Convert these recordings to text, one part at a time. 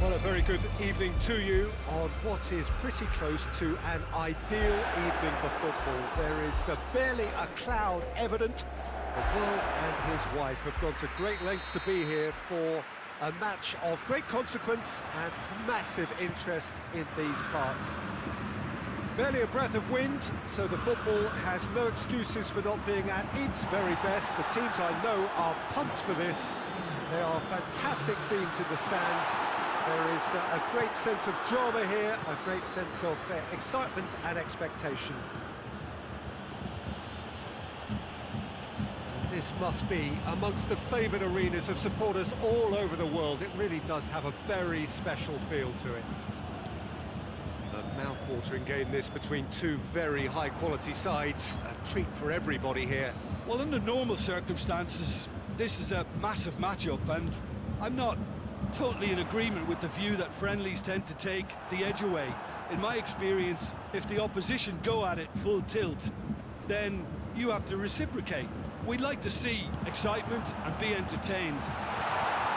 Well, a very good evening to you on what is pretty close to an ideal evening for football. There is barely a cloud evident. The world and his wife have gone to great lengths to be here for a match of great consequence and massive interest in these parts. Barely a breath of wind, so the football has no excuses for not being at its very best. The teams I know are pumped for this. There are fantastic scenes in the stands. There is a great sense of drama here, a great sense of excitement and expectation. And this must be amongst the favoured arenas of supporters all over the world. It really does have a very special feel to it. A mouth-watering game this between two very high-quality sides. A treat for everybody here. Well, under normal circumstances, this is a massive matchup, and I'm not totally in agreement with the view that friendlies tend to take the edge away. In my experience, if the opposition go at it full tilt, then you have to reciprocate. We'd like to see excitement and be entertained.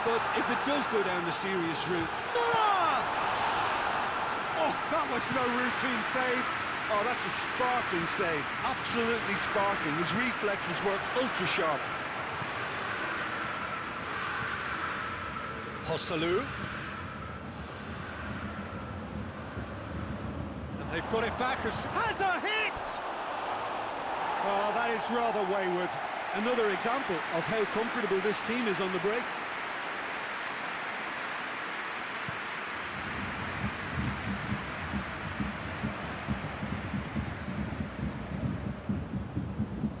But if it does go down the serious route... Oh, that was no routine save. Oh, that's a sparkling save. Absolutely sparkling. His reflexes were ultra-sharp. Joselu. And they've got it back as... Has a hit! Oh, that is rather wayward. Another example of how comfortable this team is on the break.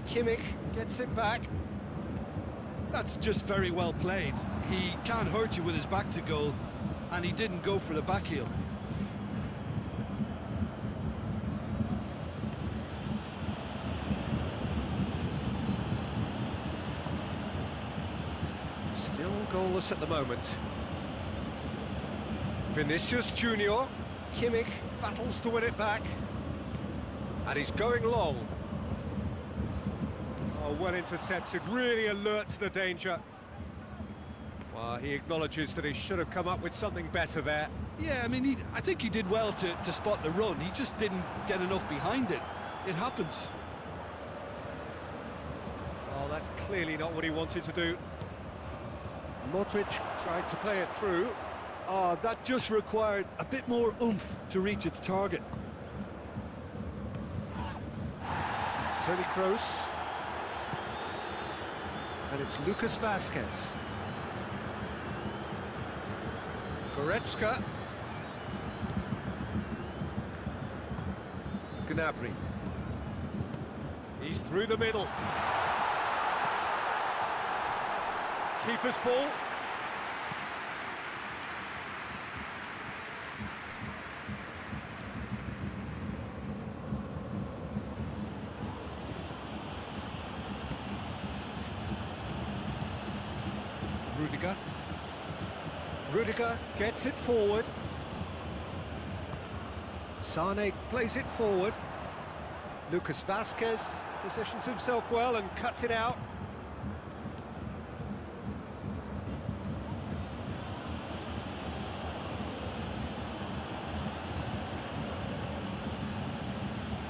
Kimmich gets it back. That's just very well played. He can't hurt you with his back to goal, and he didn't go for the back heel. Still goalless at the moment. Vinicius Junior. Kimmich battles to win it back. And he's going long. Oh, well intercepted, really alert to the danger. Well, he acknowledges that he should have come up with something better there. Yeah, I mean, I think he did well to spot the run. He just didn't get enough behind it. It happens. Oh, that's clearly not what he wanted to do. Modric tried to play it through. Oh, that just required a bit more oomph to reach its target. Toni Kroos. And it's Lucas Vazquez. Goretzka. Gnabry. He's through the middle. Keeper's ball. Rudiger gets it forward. Sane plays it forward. Lucas Vazquez positions himself well and cuts it out.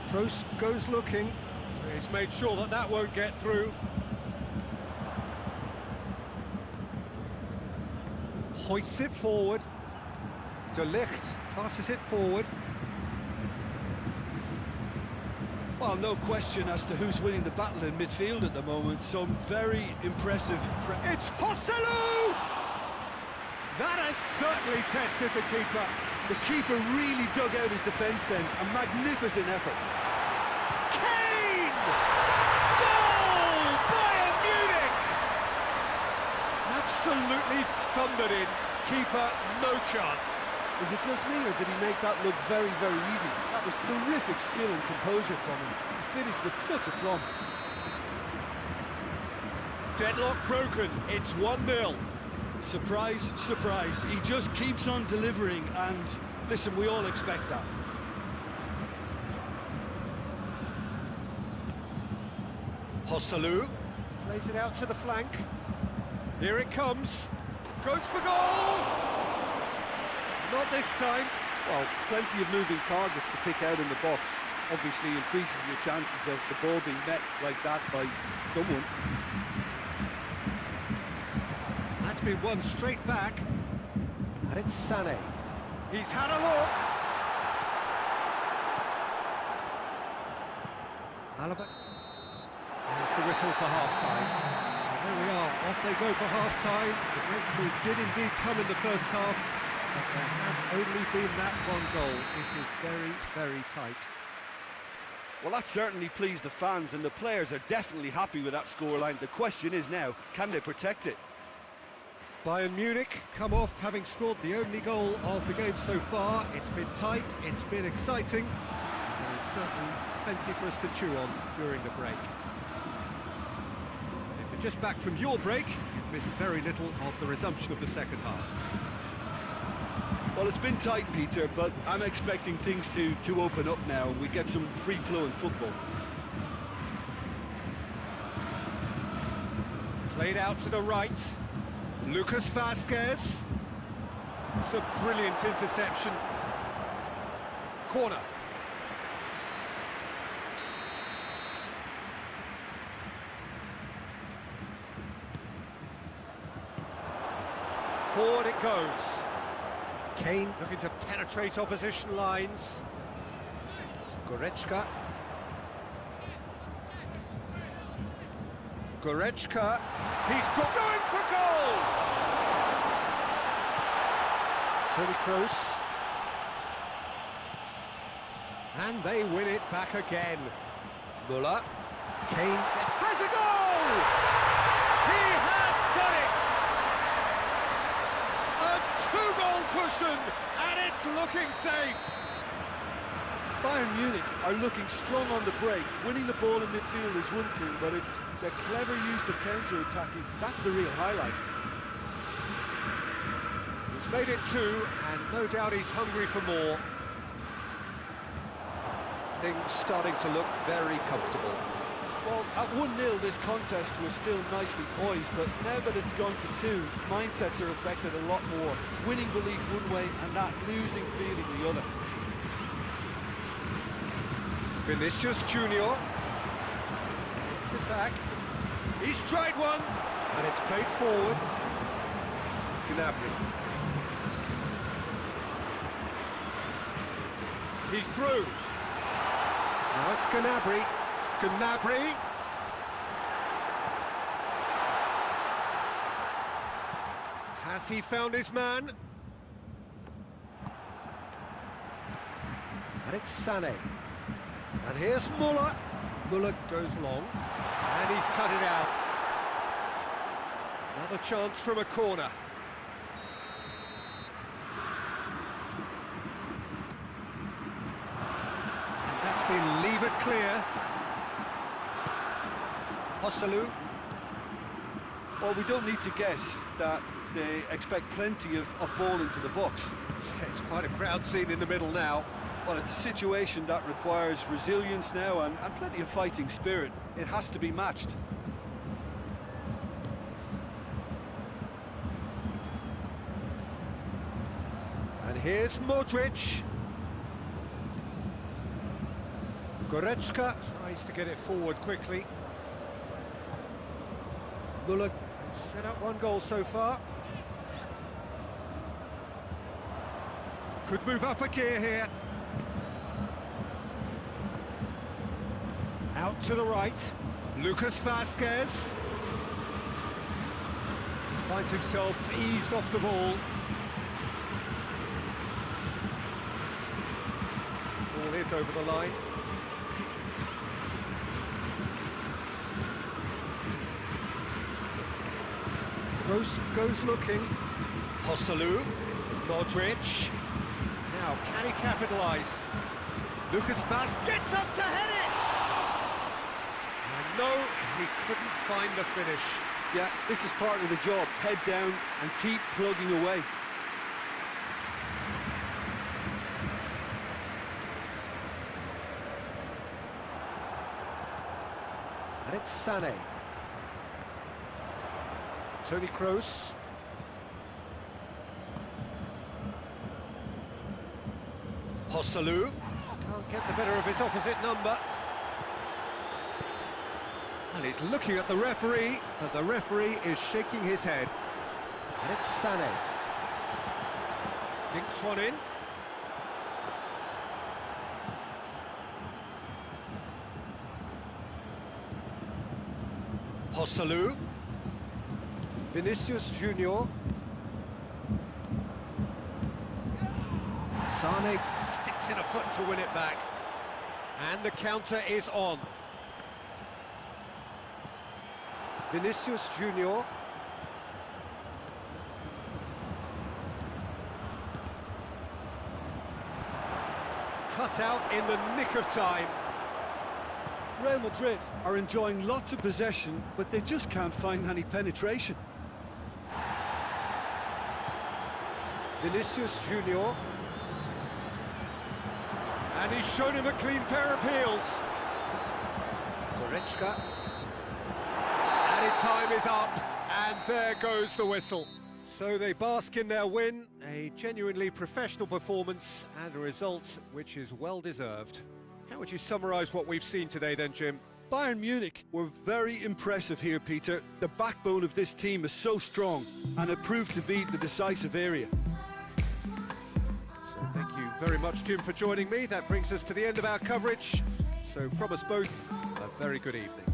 Kroos goes looking. He's made sure that that won't get through. Hoists it forward. De Ligt passes it forward. Well, no question as to who's winning the battle in midfield at the moment. Some very impressive... It's Joselu! That has certainly tested the keeper. The keeper really dug out his defence then. A magnificent effort. Kane! Goal! Bayern Munich! Absolutely thundered in. Keeper, no chance. Is it just me, or did he make that look very, very easy? That was terrific skill and composure from him. He finished with such a plumb. Deadlock broken. It's 1-0. Surprise, surprise. He just keeps on delivering, and listen, we all expect that. Joselu plays it out to the flank. Here it comes. Goes for goal! Not this time. Well, plenty of moving targets to pick out in the box. Obviously increases your chances of the ball being met like that by someone. That's been won straight back. And it's Sané. He's had a look. Alaba. There's the whistle for half-time. There we are, off they go for half-time. The breakthrough did indeed come in the first half, but there has only been that one goal. It is very, very tight. Well, that certainly pleased the fans, and the players are definitely happy with that scoreline. The question is now, can they protect it? Bayern Munich come off having scored the only goal of the game so far. It's been tight, it's been exciting. There is certainly plenty for us to chew on during the break. If you're just back from your break, you've missed very little of the resumption of the second half. Well, it's been tight, Peter, but I'm expecting things to open up now and we get some free-flowing football. Played out to the right. Lucas Vazquez. It's a brilliant interception. Corner. Forward it goes. Kane looking to penetrate opposition lines. Goretzka. Goretzka. He's going for goal! Toni Kroos. And they win it back again. Müller. Kane has a goal! He has done it! A two-goal cushion, and it's looking safe. Bayern Munich are looking strong on the break. Winning the ball in midfield is one thing, but it's their clever use of counter-attacking. That's the real highlight. He's made it two, and no doubt he's hungry for more. Things starting to look very comfortable. Well, at 1-0 this contest was still nicely poised, but now that it's gone to 2, mindsets are affected a lot more. Winning belief one way and that losing feeling the other. Vinicius Junior gets it back. He's tried one, and it's played forward. Gnabry. He's through. Now it's Gnabry. Gnabry. Has he found his man? And it's Sané. And here's Müller. Müller goes long, and he's cut it out. Another chance from a corner. And that's been levered clear. Hosselu. Well, we don't need to guess that they expect plenty of ball into the box. It's quite a crowd scene in the middle now. Well, it's a situation that requires resilience now and plenty of fighting spirit. It has to be matched. And here's Modric. Goretzka tries to get it forward quickly. Müller set up one goal so far. Could move up a gear here. Out to the right, Lucas Vazquez finds himself eased off the ball. Ball is over the line. Kroos goes looking. Hosselu, Modric. Now, can he capitalise? Lucas Vazquez gets up to head it! No, he couldn't find the finish. Yeah, this is part of the job. Head down and keep plugging away. And it's Sané. Toni Kroos. Joselu can't get the better of his opposite number. And he's looking at the referee, but the referee is shaking his head. And it's Sané. Dinks one in. Joselu. Vinicius Junior. Sané sticks in a foot to win it back. And the counter is on. Vinicius Junior. Cut out in the nick of time. Real Madrid are enjoying lots of possession, but they just can't find any penetration. Vinicius Junior. And he's shown him a clean pair of heels. Goretzka. Added time is up, and there goes the whistle. So they bask in their win, a genuinely professional performance, and a result which is well-deserved. How would you summarise what we've seen today then, Jim? Bayern Munich were very impressive here, Peter. The backbone of this team is so strong, and it proved to be the decisive area. So thank you very much, Jim, for joining me. That brings us to the end of our coverage. So from us both, a very good evening.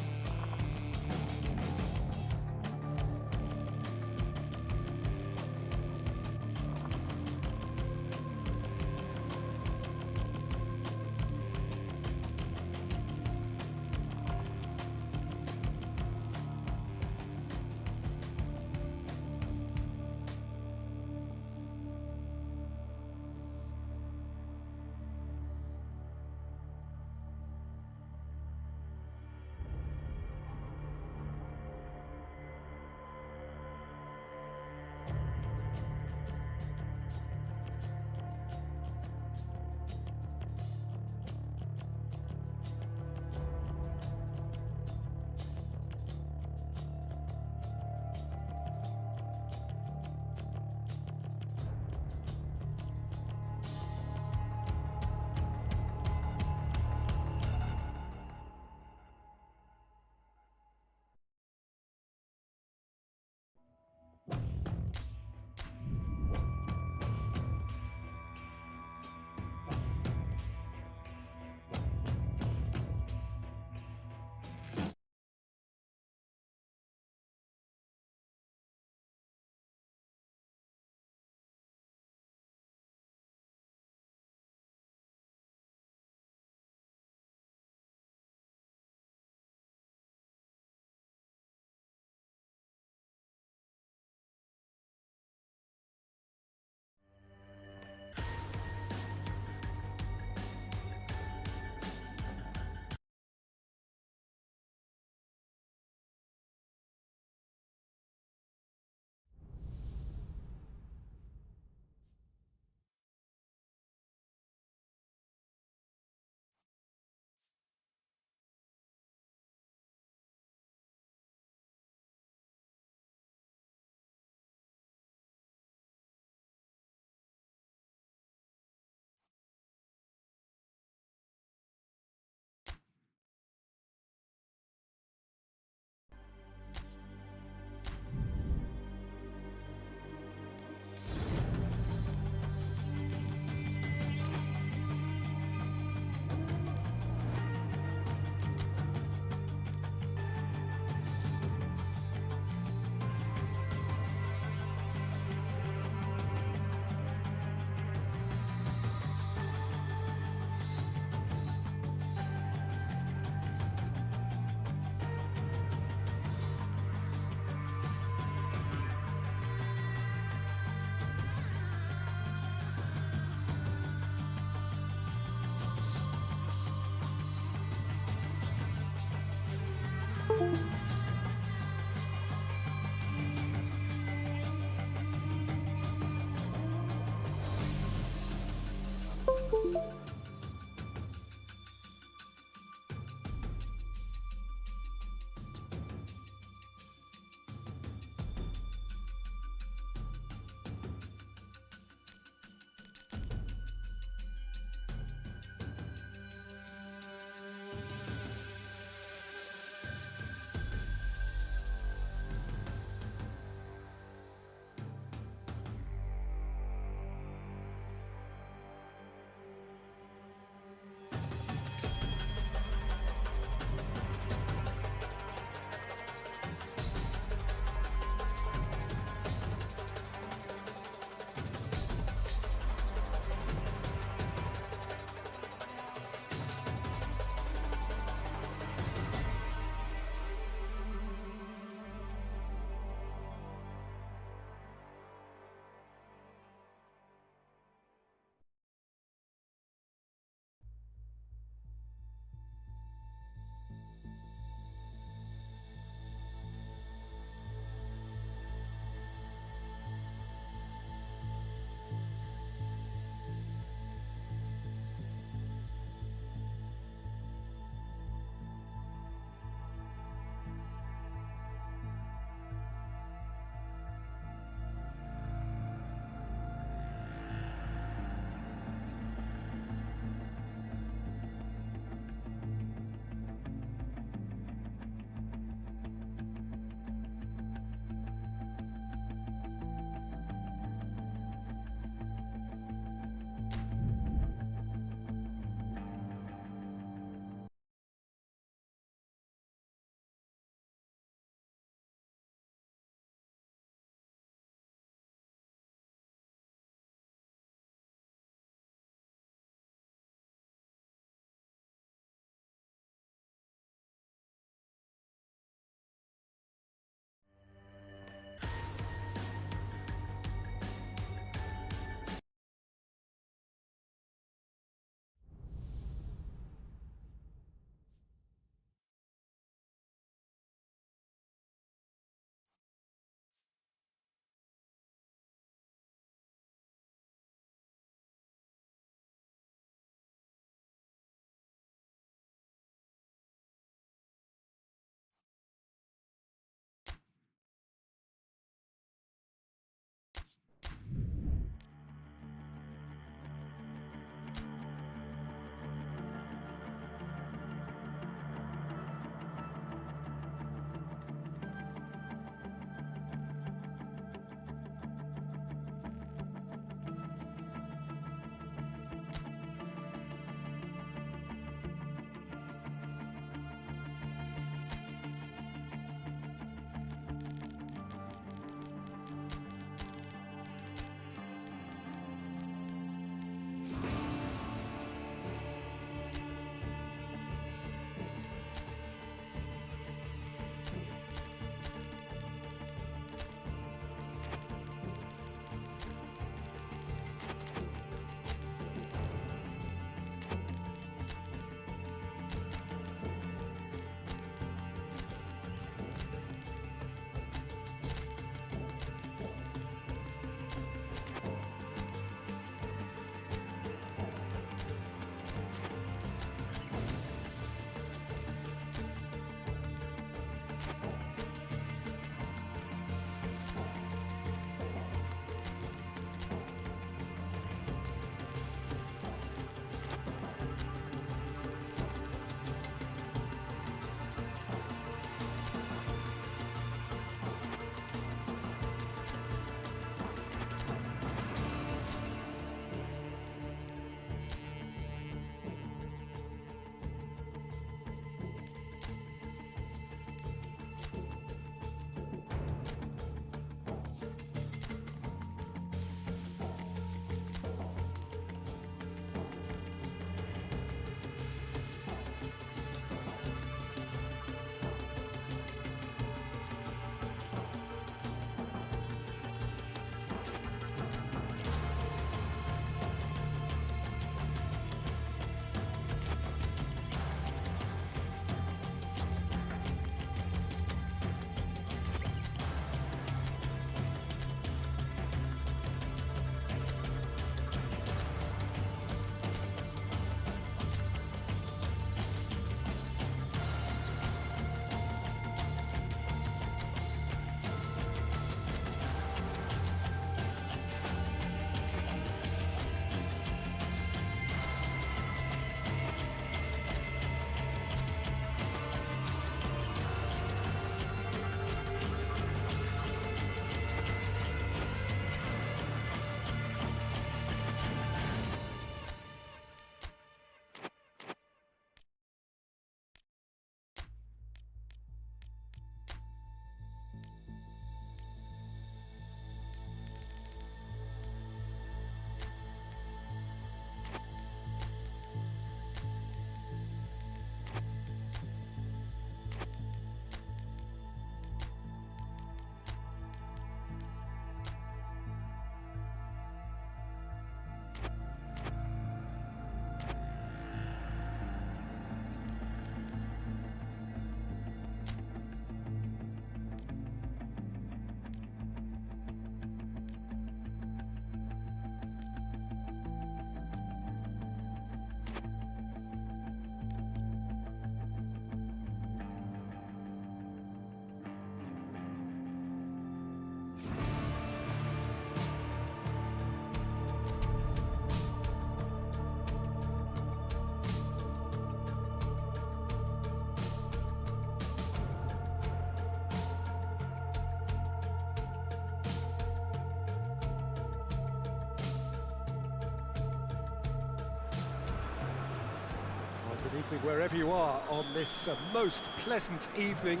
Good evening wherever you are on this most pleasant evening.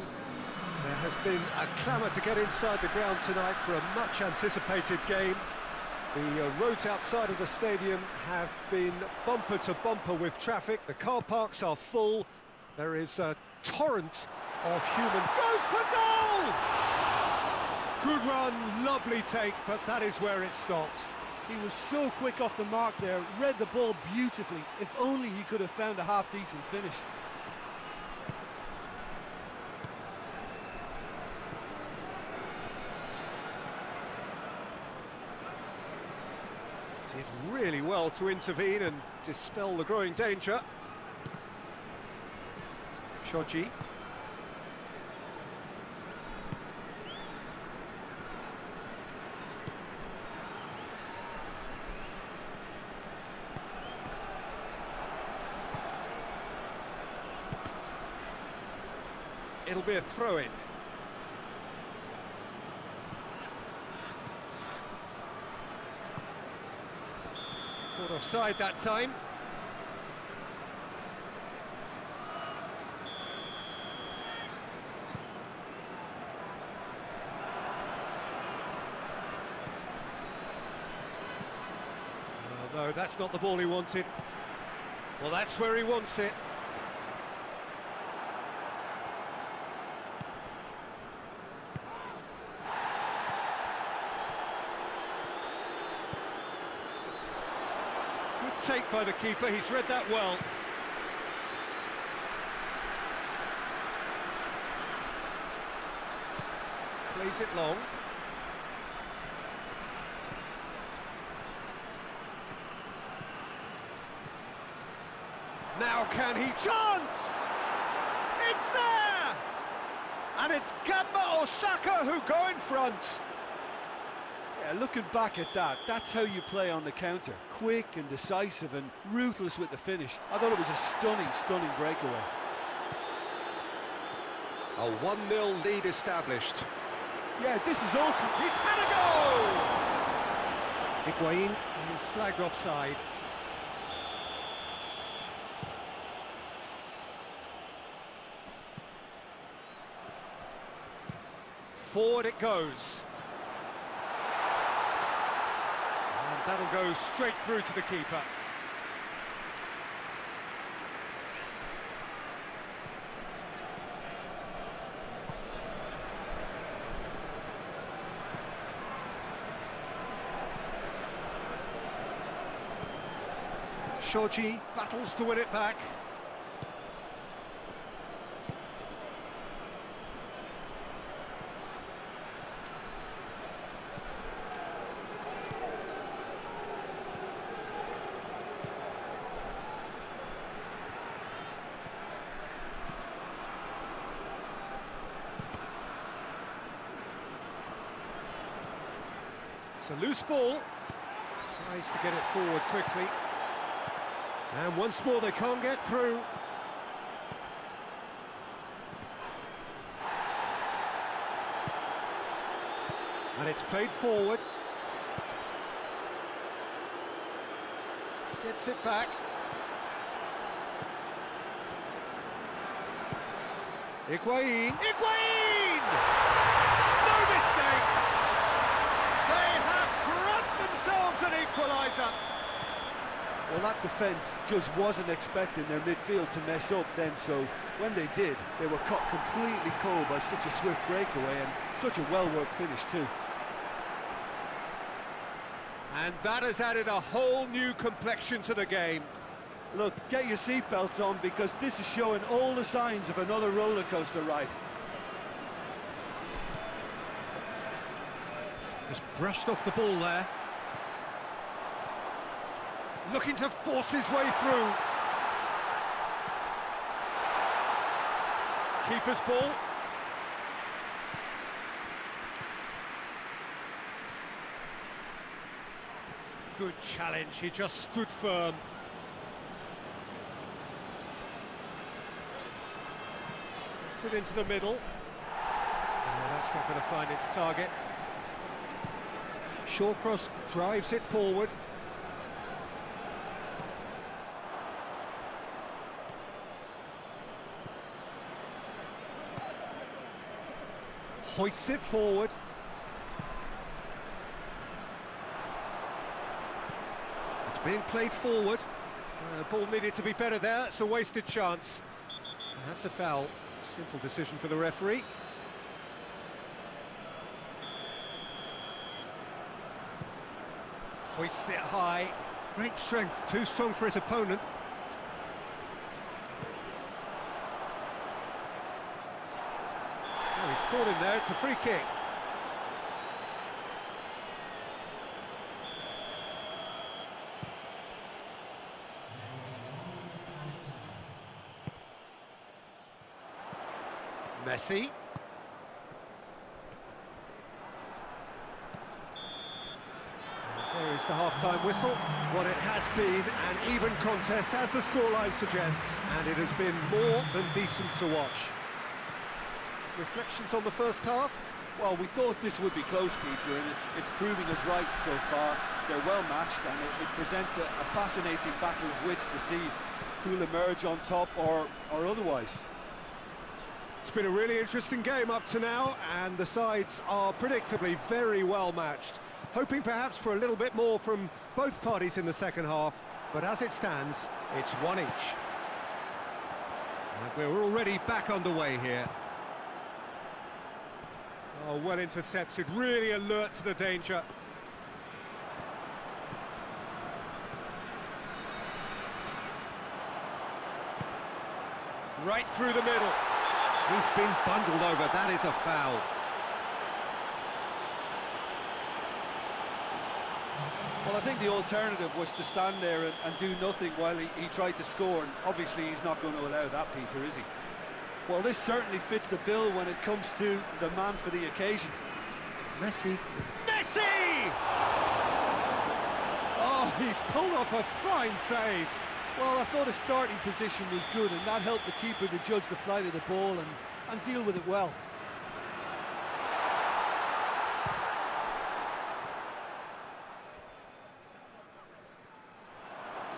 There has been a clamour to get inside the ground tonight for a much-anticipated game. The roads outside of the stadium have been bumper to bumper with traffic. The car parks are full. There is a torrent of human... Goes for goal! Good run, lovely take, but that is where it stopped. He was so quick off the mark there, read the ball beautifully. If only he could have found a half-decent finish. Did really well to intervene and dispel the growing danger. Shoji. It'll be a throw-in. Caught offside that time. Oh, no, that's not the ball he wanted. Well, that's where he wants it. Take by the keeper, he's read that well. Plays it long. Now can he... Chance! It's there! And it's Gamba Osaka who go in front. Yeah, looking back at that, that's how you play on the counter. Quick and decisive and ruthless with the finish. I thought it was a stunning breakaway. A 1-0 lead established. Yeah, this is also... He's had a goal! Higuain is flagged offside. Forward it goes. That'll go straight through to the keeper. Shoji battles to win it back. It's a loose ball, tries to get it forward quickly, and once more they can't get through. And it's played forward, gets it back. Higuain! Higuain! No mistake! They have grabbed themselves an equaliser. Well, that defence just wasn't expecting their midfield to mess up then, so when they did, they were caught completely cold by such a swift breakaway and such a well-worked finish too. And that has added a whole new complexion to the game. Look, get your seatbelts on because this is showing all the signs of another roller coaster ride. Just brushed off the ball there. Looking to force his way through. Keeper's ball. Good challenge, he just stood firm. Gets it into the middle. Oh, that's not going to find its target. Shawcross drives it forward. Hoists it forward. It's being played forward. Ball needed to be better there. It's a wasted chance. And that's a foul. Simple decision for the referee. Hoists it high. Great strength, too strong for his opponent. Oh, he's caught him there, it's a free kick. Messi. There is the half-time whistle. What it has been an even contest, as the scoreline suggests, and it has been more than decent to watch. Reflections on the first half? Well, we thought this would be close, Peter, and it's proving us right so far. They're well matched, and it presents a fascinating battle of wits to see who'll emerge on top or otherwise. It's been a really interesting game up to now, and the sides are predictably very well matched. Hoping perhaps for a little bit more from both parties in the second half, but as it stands, it's one each. And we're already back underway here. Oh, well intercepted, really alert to the danger. Right through the middle. He's been bundled over, that is a foul. Well, I think the alternative was to stand there and do nothing while he tried to score, and obviously he's not going to allow that, Peter, is he? Well, this certainly fits the bill when it comes to the man for the occasion. Messi. Messi! Oh, he's pulled off a fine save. Well, I thought his starting position was good, and that helped the keeper to judge the flight of the ball and deal with it well.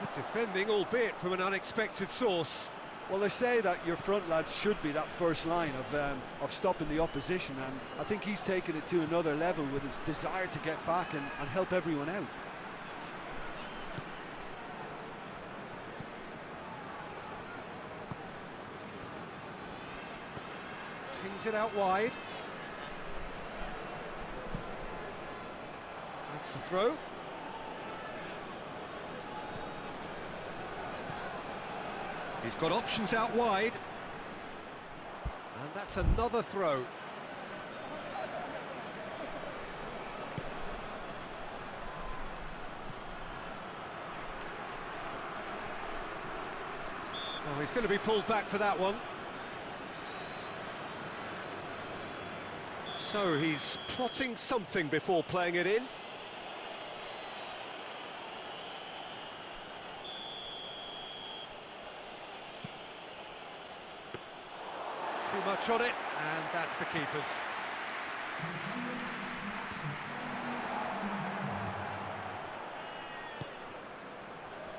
Good defending, albeit from an unexpected source. Well, they say that your front lads should be that first line of stopping the opposition, and I think he's taken it to another level with his desire to get back and help everyone out. Pings it out wide. That's the throw. He's got options out wide. And that's another throw. Oh, he's going to be pulled back for that one. So he's plotting something before playing it in. Too much on it, and that's the keeper's.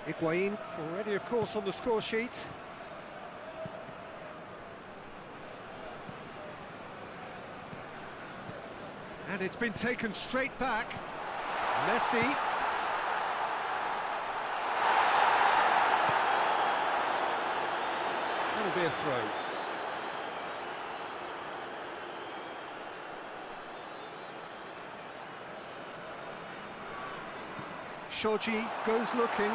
Higuain already, of course, on the score sheet. And it's been taken straight back. Messi. That'll be a throw. Shoji goes looking.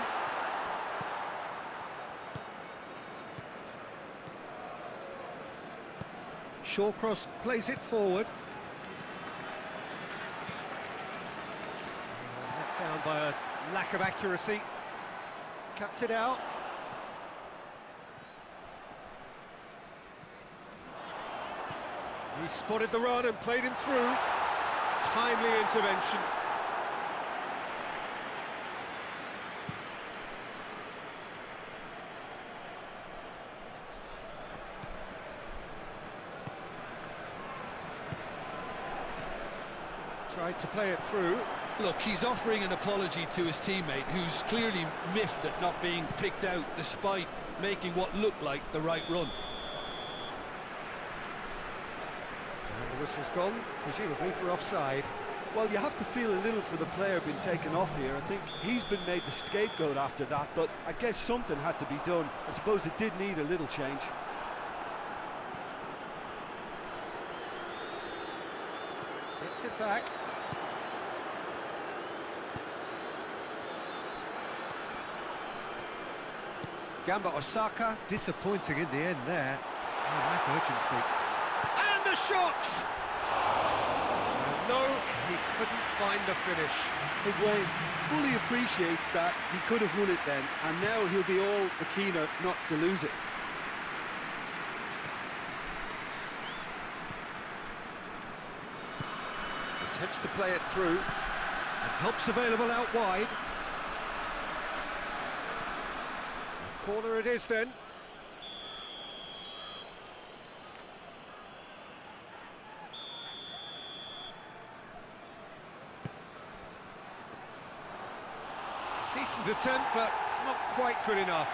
Shawcross plays it forward. Let down by a lack of accuracy. Cuts it out. He spotted the run and played him through. Timely intervention. Tried to play it through. Look, he's offering an apology to his teammate, who's clearly miffed at not being picked out despite making what looked like the right run. And The whistle's gone, presumably for offside. Well, you have to feel a little for the player being taken off here. I think he's been made the scapegoat after that, but I guess something had to be done. I suppose it did need a little change. Gets it back. Gamba Osaka, disappointing in the end there. Oh, lack urgency. And the shot! No, he couldn't find the finish. Higuain fully appreciates that he could have won it then, and now he'll be all the keener not to lose it. Attempts to play it through, and help's available out wide. A corner it is then. Decent attempt, but not quite good enough.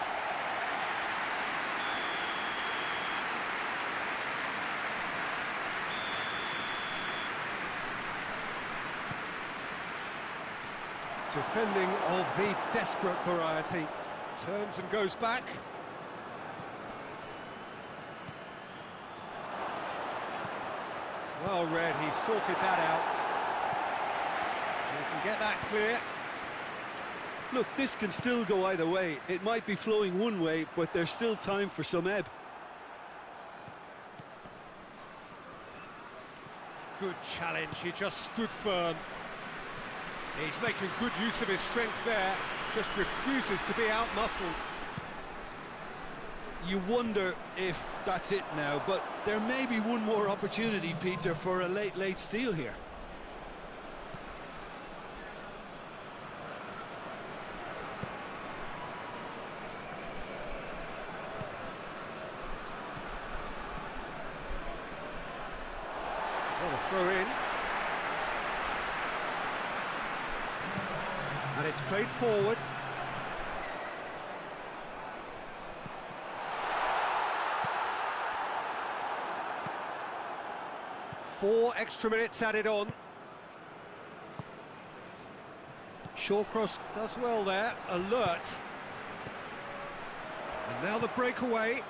Defending of the desperate variety. Turns and goes back. Well read, he sorted that out. He can get that clear. Look, this can still go either way. It might be flowing one way, but there's still time for some ebb. Good challenge, he just stood firm. He's making good use of his strength there, just refuses to be out-muscled. You wonder if that's it now, but there may be one more opportunity, Peter, for a late steal here. What a throw in. And it's played forward. Four extra minutes added on. Shawcross does well there, alert. And now the breakaway.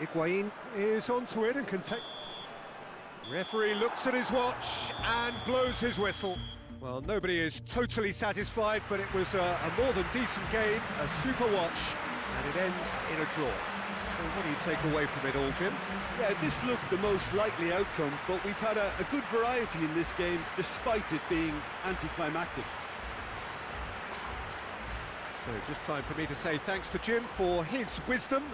Higuain is onto it and can take... Referee looks at his watch and blows his whistle. Well, nobody is totally satisfied, but it was a more than decent game, a super watch, and it ends in a draw. So what do you take away from it all, Jim? Yeah, this looked the most likely outcome, but we've had a good variety in this game, despite it being anticlimactic. So just time for me to say thanks to Jim for his wisdom,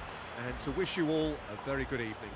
and to wish you all a very good evening.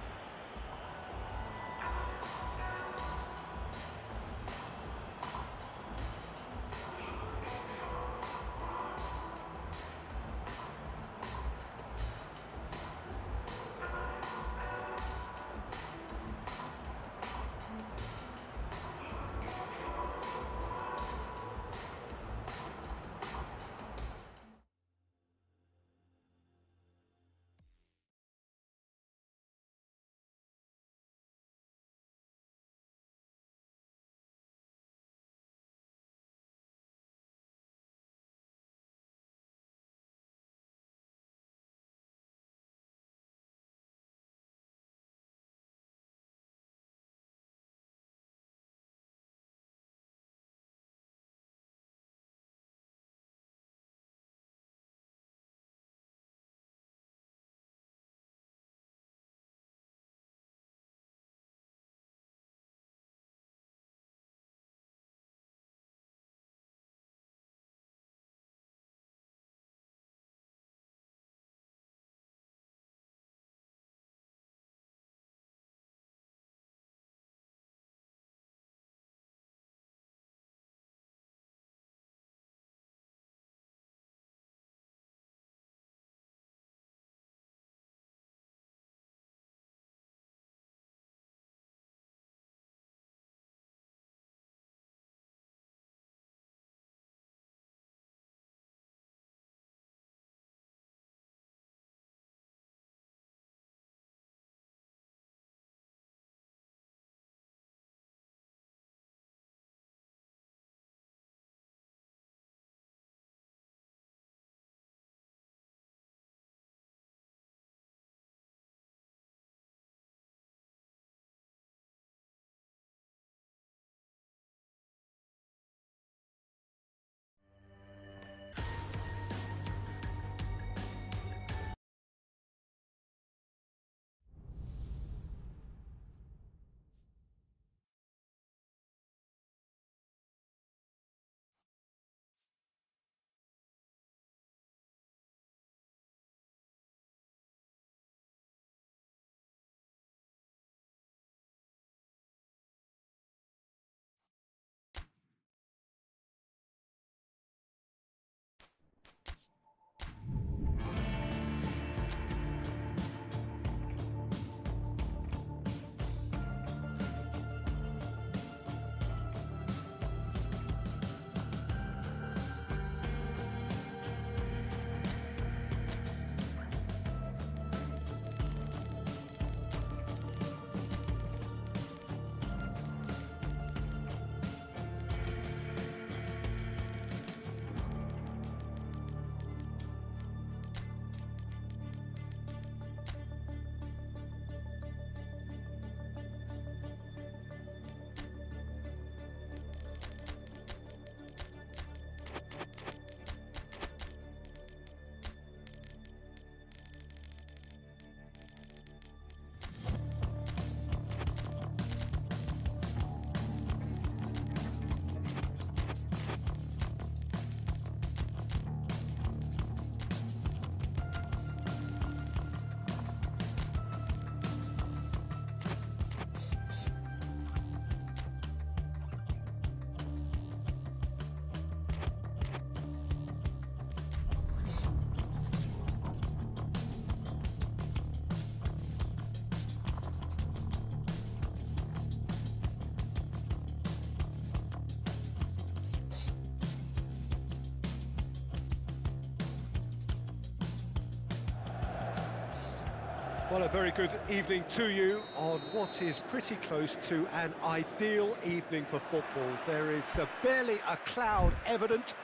Well, a very good evening to you on what is pretty close to an ideal evening for football. There is barely a cloud evident.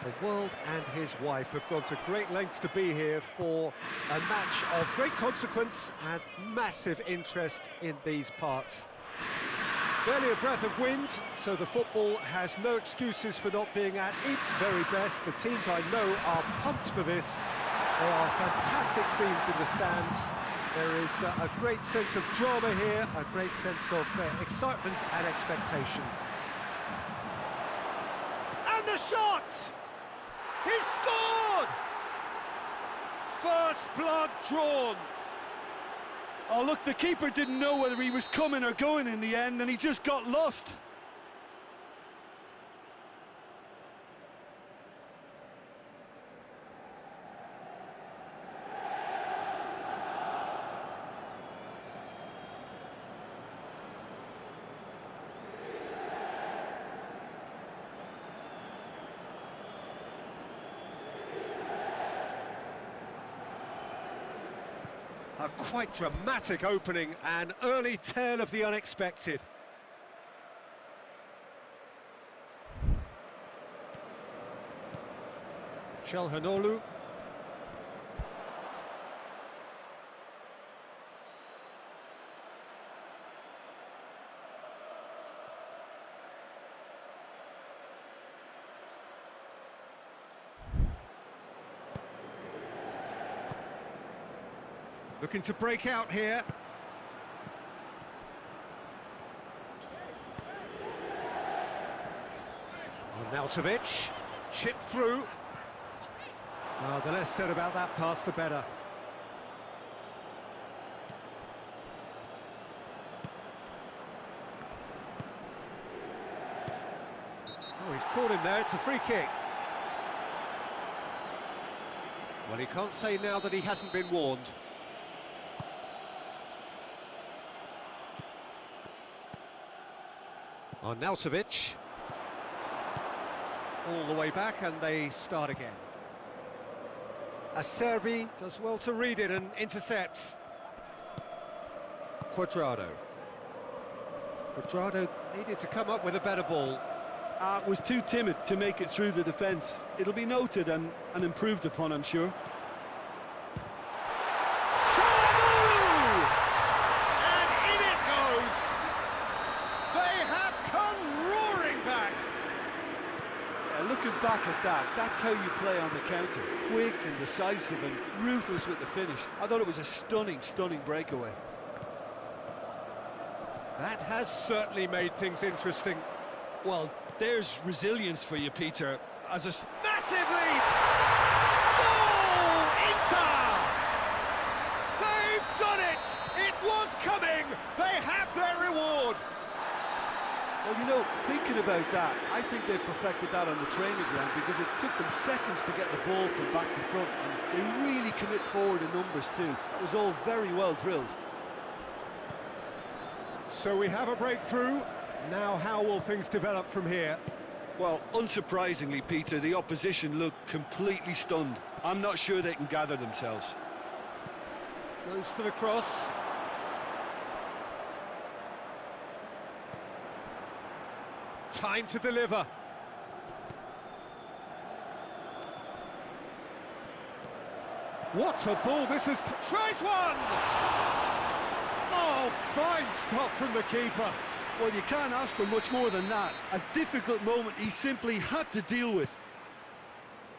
The world and his wife have gone to great lengths to be here for a match of great consequence and massive interest in these parts. Barely a breath of wind, so the football has no excuses for not being at its very best. The teams I know are pumped for this. There are fantastic scenes in the stands. There is a great sense of drama here, a great sense of excitement and expectation. And the shot! He scored! First blood drawn. Oh, look, the keeper didn't know whether he was coming or going in the end, and he just got lost. A quite dramatic opening, an early tale of the unexpected. Çalhanoğlu. Looking to break out here. Arnautovic, chipped through. Well, the less said about that pass, the better. Oh, he's caught him there, it's a free kick. Well, he can't say now that he hasn't been warned. Arnautovic. All the way back and they start again. Acerbi does well to read it and intercepts. Cuadrado. Cuadrado needed to come up with a better ball. Was too timid to make it through the defence. It'll be noted and improved upon, I'm sure. And in it goes! They have come roaring back! Yeah, looking back at that, that's how you play on the counter. Quick and decisive and ruthless with the finish. I thought it was a stunning, stunning breakaway. That has certainly made things interesting. Well, there's resilience for you, Peter. Massive lead! Goal! Inter! They've done it! It was coming! They have their reward! Well, you know, thinking about that, I think they've perfected that on the training ground because it took them seconds to get the ball from back to front, and they really commit forward in numbers too. That was all very well drilled. So we have a breakthrough. Now how will things develop from here? Well, unsurprisingly, Peter, the opposition look completely stunned. I'm not sure they can gather themselves. Goes for the cross. Time to deliver. What a ball this is! Tries one! Oh, fine stop from the keeper. Well, you can't ask for much more than that. A difficult moment he simply had to deal with.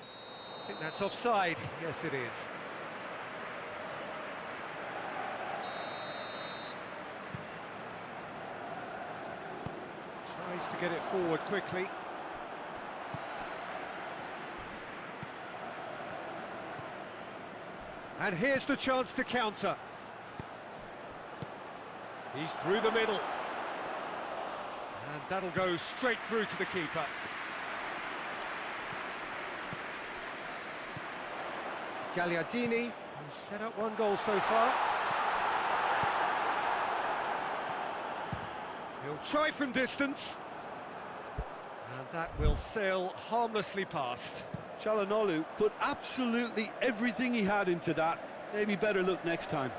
I think that's offside. Yes, it is. Tries to get it forward quickly. And here's the chance to counter. He's through the middle. And that'll go straight through to the keeper. Gagliardini, who's set up one goal so far. He'll try from distance. And that will sail harmlessly past. Çalhanoğlu put absolutely everything he had into that. Maybe better look next time.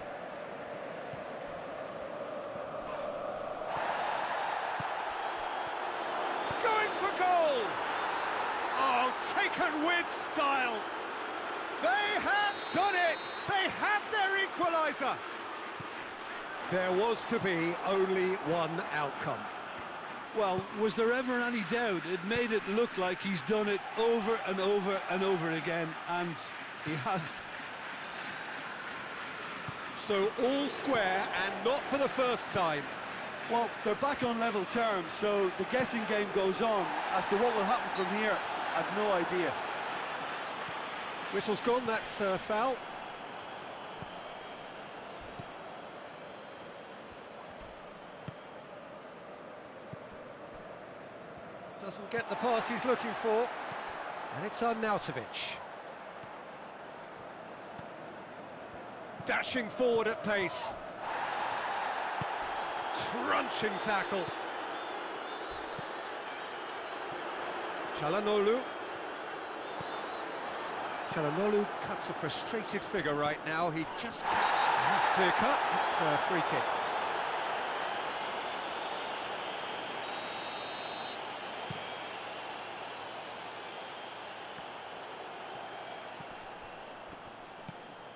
style. They have done it! They have their equaliser! There was to be only one outcome. Well, was there ever any doubt? It made it look like he's done it over and over and over again, and he has. So all square, and not for the first time. Well, they're back on level terms, so the guessing game goes on. As to what will happen from here, I've no idea. Whistle's gone, that's foul. Doesn't get the pass he's looking for. And it's Arnautovic. Dashing forward at pace. Crunching tackle. Çalhanoğlu. Çalhanoğlu cuts a frustrated figure right now. He just can't. That's clear cut. It's a free kick.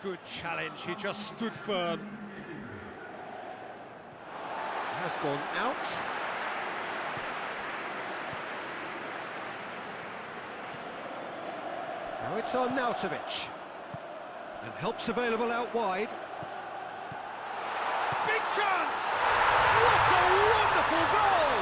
Good challenge. He just stood firm. Has gone out. Now it's Arnautovic. And help's available out wide. Big chance! What a wonderful goal!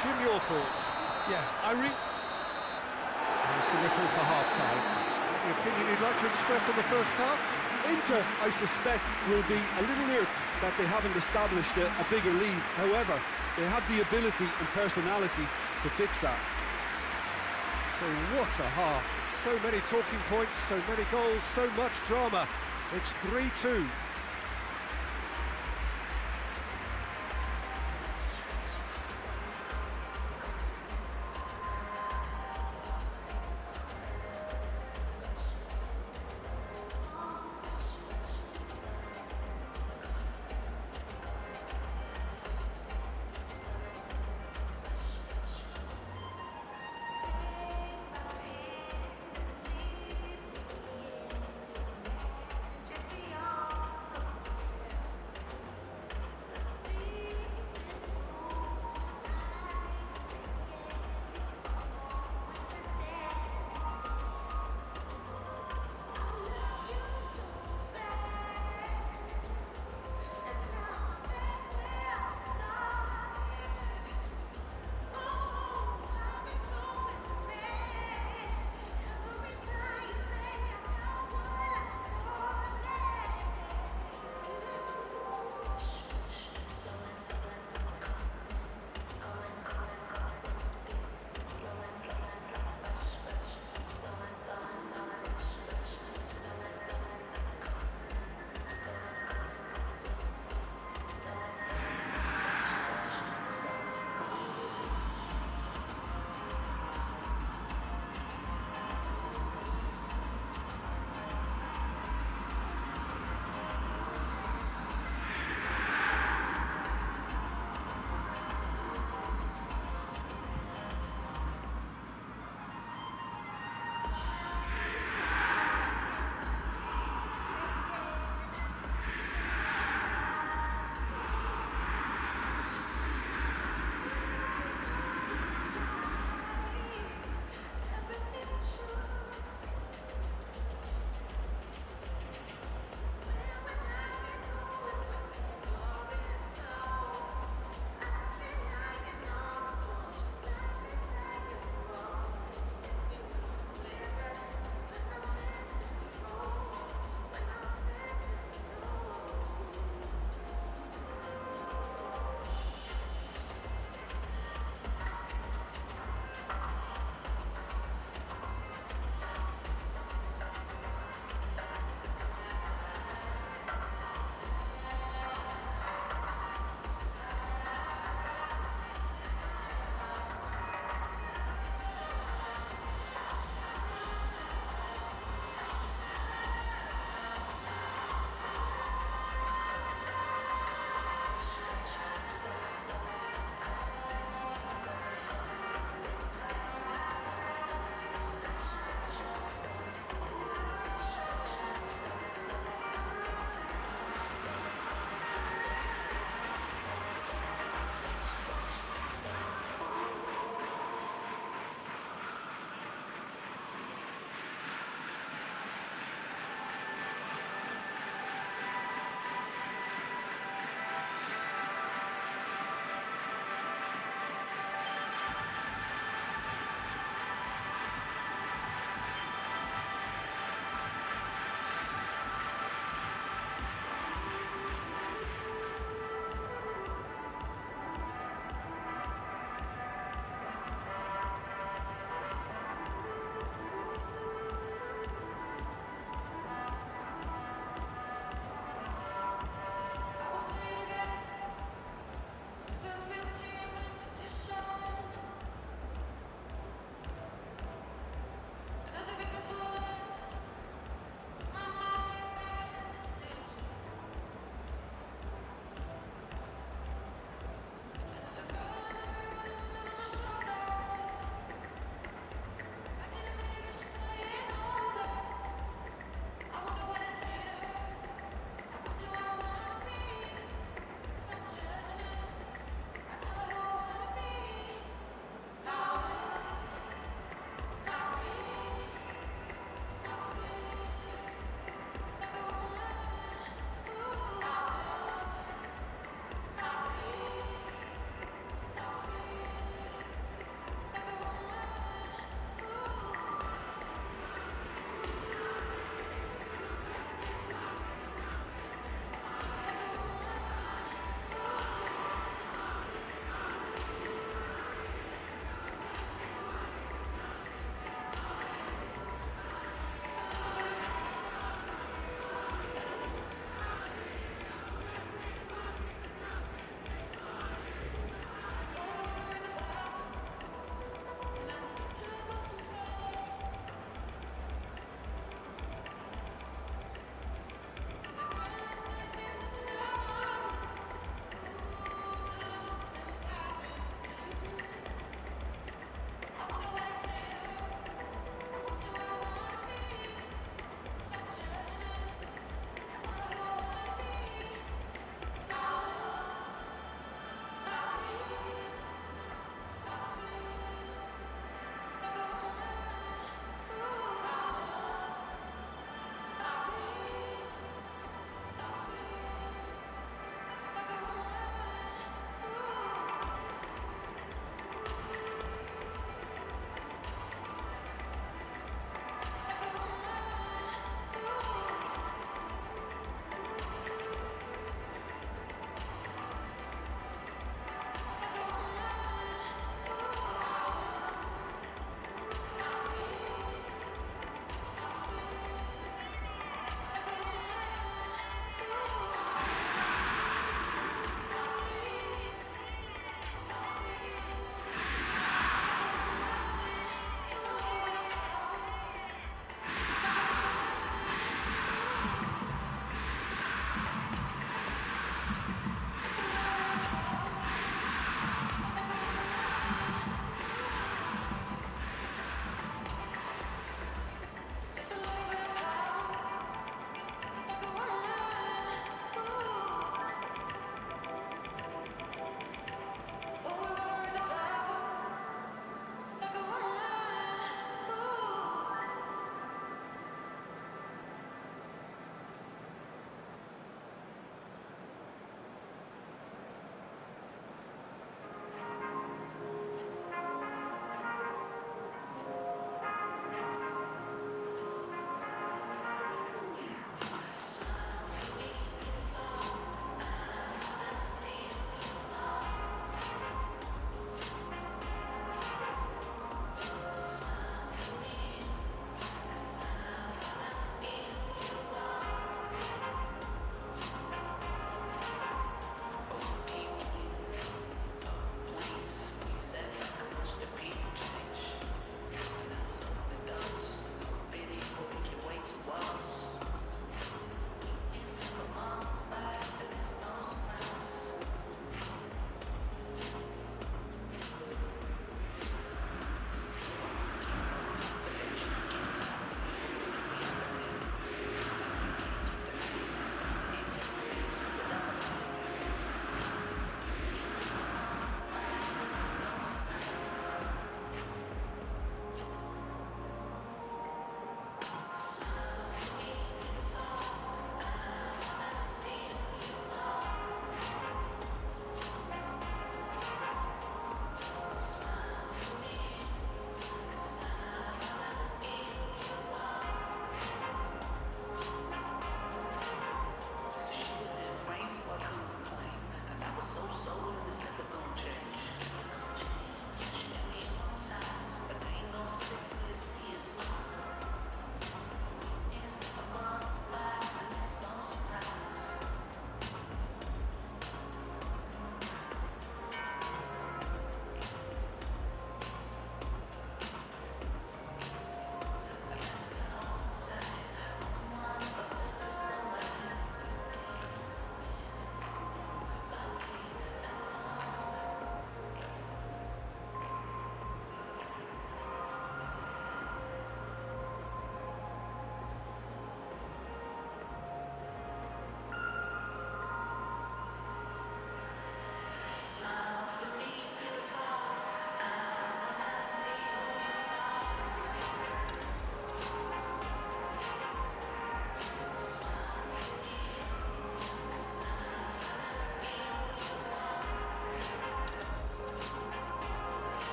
Jim, your thoughts? Yeah, There's the whistle for half-time. The opinion you'd like to express on the first half? Inter, I suspect, will be a little irked that they haven't established a bigger lead. However, they have the ability and personality to fix that. So what a half. So many talking points, so many goals, so much drama. It's 3-2.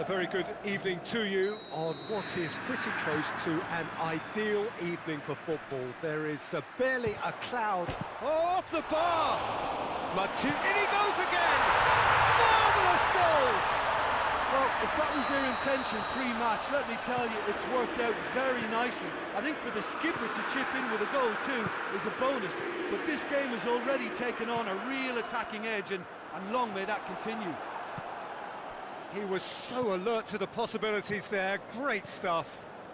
A very good evening to you on what is pretty close to an ideal evening for football. There is barely a cloud. Oh, off the bar! In he goes again! Marvellous goal! Well, if that was their intention pre-match, let me tell you, it's worked out very nicely. I think for the skipper to chip in with a goal too is a bonus, but this game has already taken on a real attacking edge, and long may that continue. He was so alert to the possibilities there. Great stuff.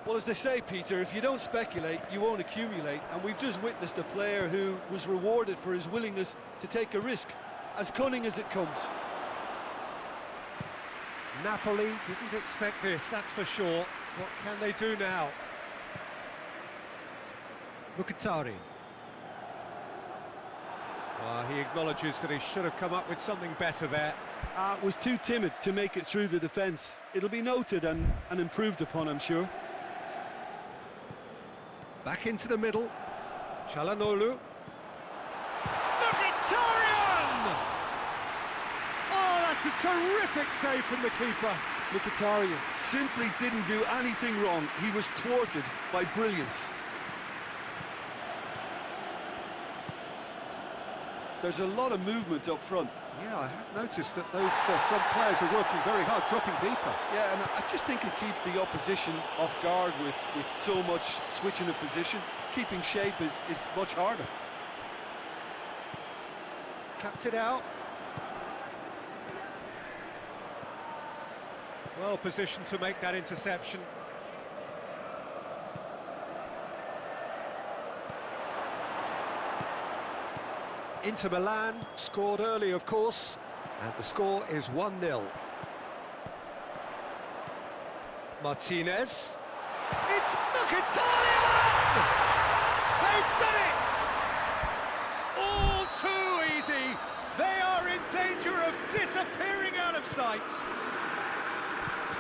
Well, as they say, Peter, if you don't speculate, you won't accumulate, and we've just witnessed a player who was rewarded for his willingness to take a risk, as cunning as it comes. Napoli didn't expect this, that's for sure. What can they do now? Mkhitaryan. He acknowledges that he should have come up with something better there. Was too timid to make it through the defence. It'll be noted and improved upon, I'm sure. Back into the middle. Çalhanoğlu. Mkhitaryan! Oh, that's a terrific save from the keeper. Mkhitaryan simply didn't do anything wrong. He was thwarted by brilliance. There's a lot of movement up front. Yeah, I have noticed that those front players are working very hard, dropping deeper. Yeah, and I just think it keeps the opposition off guard with so much switching of position. Keeping shape is much harder. Cuts it out. Well positioned to make that interception. Inter Milan scored early, of course, and the score is 1-0. Martinez. It's Mkhitaryan! They've done it! All too easy. They are in danger of disappearing out of sight.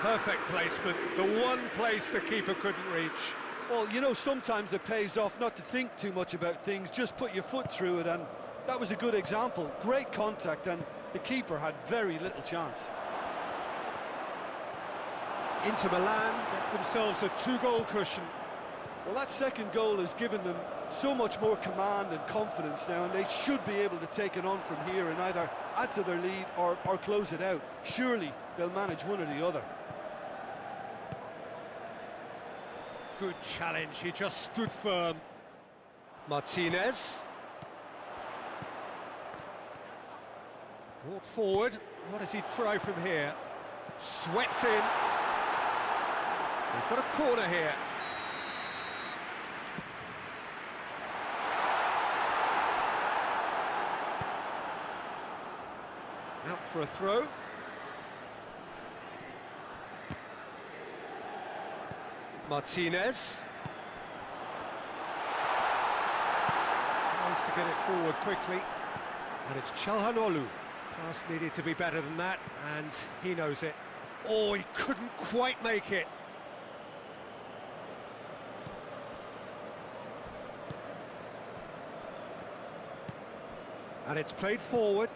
Perfect placement, the one place the keeper couldn't reach. Well, you know, sometimes it pays off not to think too much about things, just put your foot through it, and that was a good example. Great contact, and the keeper had very little chance. Inter Milan get themselves a 2-goal cushion. Well, that second goal has given them so much more command and confidence now, and they should be able to take it on from here and either add to their lead or close it out. Surely they'll manage one or the other. Good challenge, he just stood firm. Martinez. Brought forward, what does he try from here? Swept in. We've got a corner here. Out for a throw. Martinez. Tries to get it forward quickly. And it's Çalhanoğlu. Pass needed to be better than that, and he knows it. Oh, he couldn't quite make it. And it's played forward.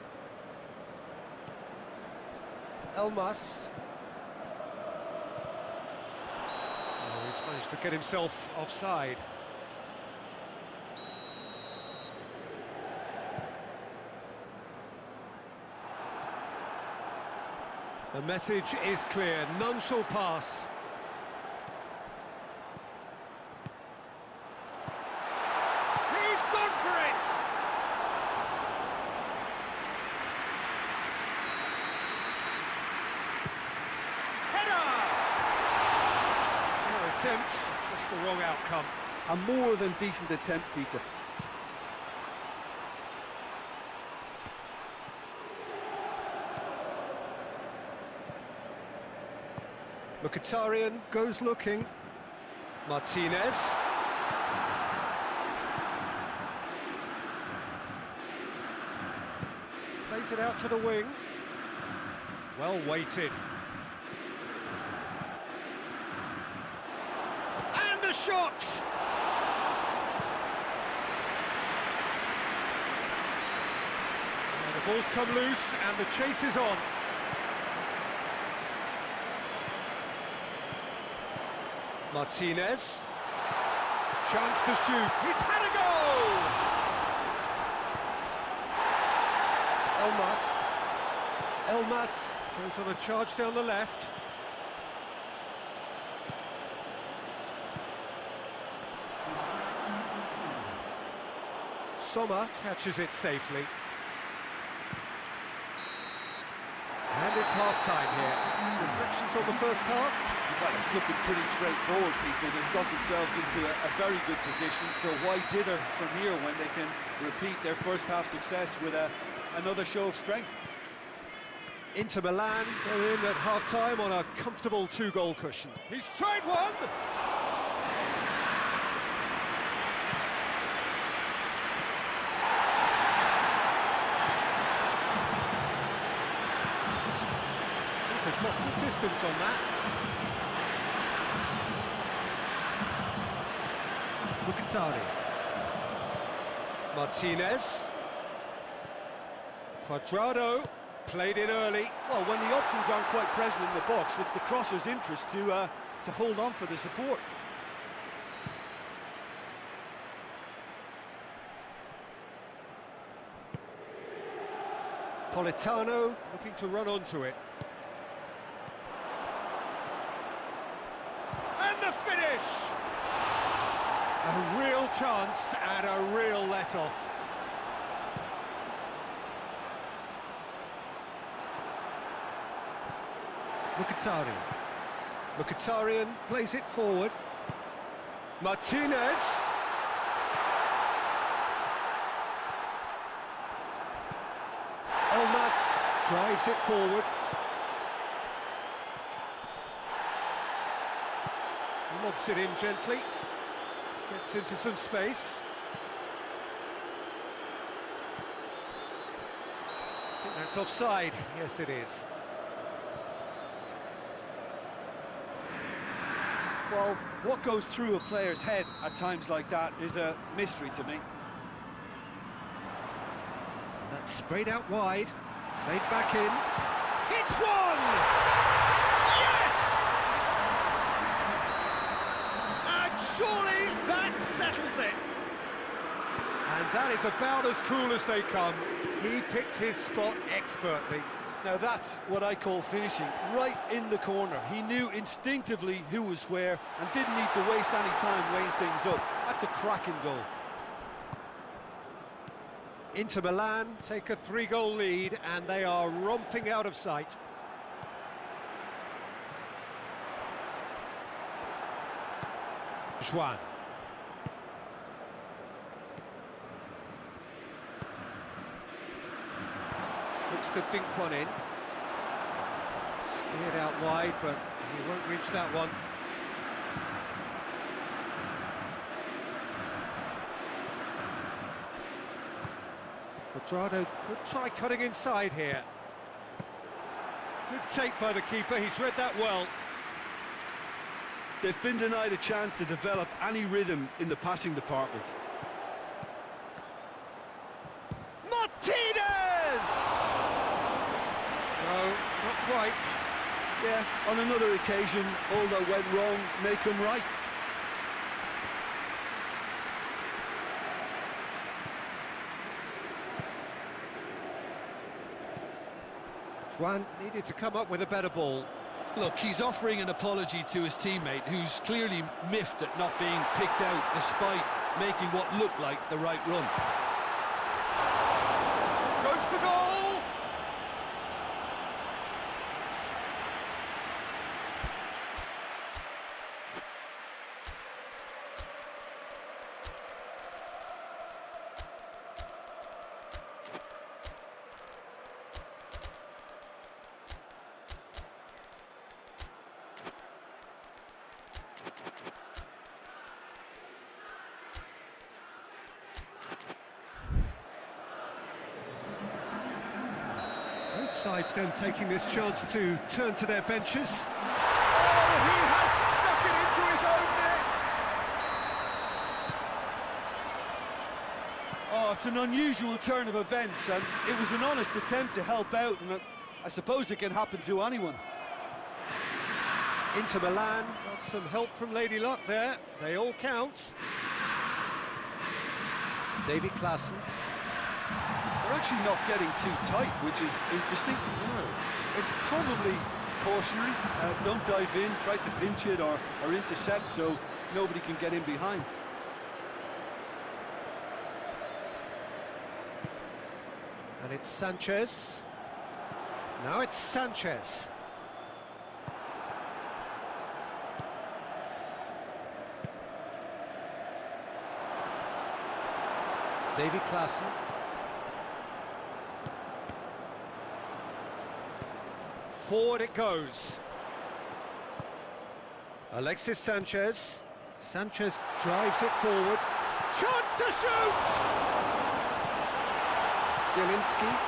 Elmas. Oh, he's managed to get himself offside. The message is clear, none shall pass. He's gone for it! Header! No attempt, just the wrong outcome. A more than decent attempt, Peter. Mkhitaryan goes looking. Martinez. Plays it out to the wing. Well weighted. And the shot! And the ball's come loose and the chase is on. Martinez. Chance to shoot. He's had a goal! Elmas goes on a charge down the left. Sommer catches it safely. And it's half-time here. Reflections on the first half? Well, it's looking pretty straightforward, Peter. They've got themselves into a very good position, so why dither from here when they can repeat their first half success with another show of strength? Inter Milan go in at half-time on a comfortable two-goal cushion. He's tried one! Keeper's got good distance on that. Mkhitaryan. Martinez. Cuadrado. Played in early. Well, when the options aren't quite present in the box, it's the crosser's interest to hold on for the support. Politano looking to run onto it. And the finish! A real chance and a real let-off. Mkhitaryan plays it forward. Martinez. Elmas drives it forward. Lobs it in gently. Gets into some space. I think that's offside. Yes, it is. Well, what goes through a player's head at times like that is a mystery to me. That's sprayed out wide, played back in, hits one! Yes! And surely that settles it. And that is about as cool as they come. He picked his spot expertly. Now that's what I call finishing, right in the corner. He knew instinctively who was where and didn't need to waste any time weighing things up. That's a cracking goal. Inter Milan take a 3-goal lead and they are romping out of sight. Juan. Looks to dink one in. Steered out wide, but he won't reach that one. Cuadrado could try cutting inside here. Good take by the keeper, he's read that well. They've been denied a chance to develop any rhythm in the passing department. Martinez! No, not quite. Yeah, on another occasion, all that went wrong may come right. Juan needed to come up with a better ball. Look, he's offering an apology to his teammate, who's clearly miffed at not being picked out despite making what looked like the right run. Goes for goal! Both sides then taking this chance to turn to their benches. Oh, he has stuck it into his own net! Oh, it's an unusual turn of events, and it was an honest attempt to help out, and I suppose it can happen to anyone. Inter Milan got some help from Lady Luck there. They all count. Davy Klaassen. They're actually not getting too tight, which is interesting. No. It's probably cautionary. Don't dive in, try to pinch it or intercept so nobody can get in behind. And it's Sanchez. Now it's Sanchez. Davy Klaassen. Forward it goes. Alexis Sanchez. Sanchez drives it forward. Chance to shoot! Zielinski.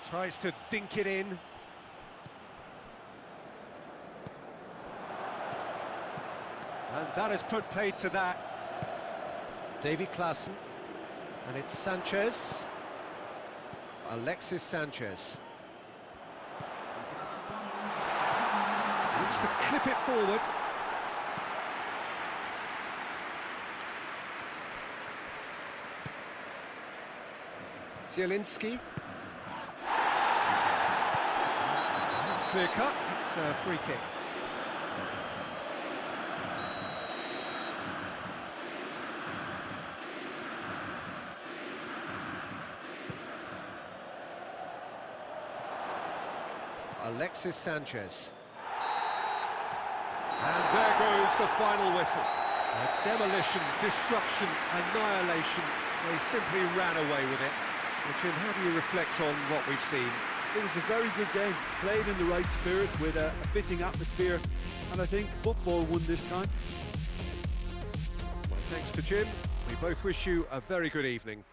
Tries to dink it in. And that has put paid to that. Davy Klaassen. And it's Sanchez. Alexis Sanchez. Looks to clip it forward. Zielinski. That's clear cut. It's a free kick. Alexis Sanchez. And there goes the final whistle. Demolition, destruction, annihilation. They simply ran away with it. So, Jim, how do you reflect on what we've seen? It was a very good game, played in the right spirit with a fitting atmosphere, and I think football won this time. Well, thanks to Jim. We both wish you a very good evening.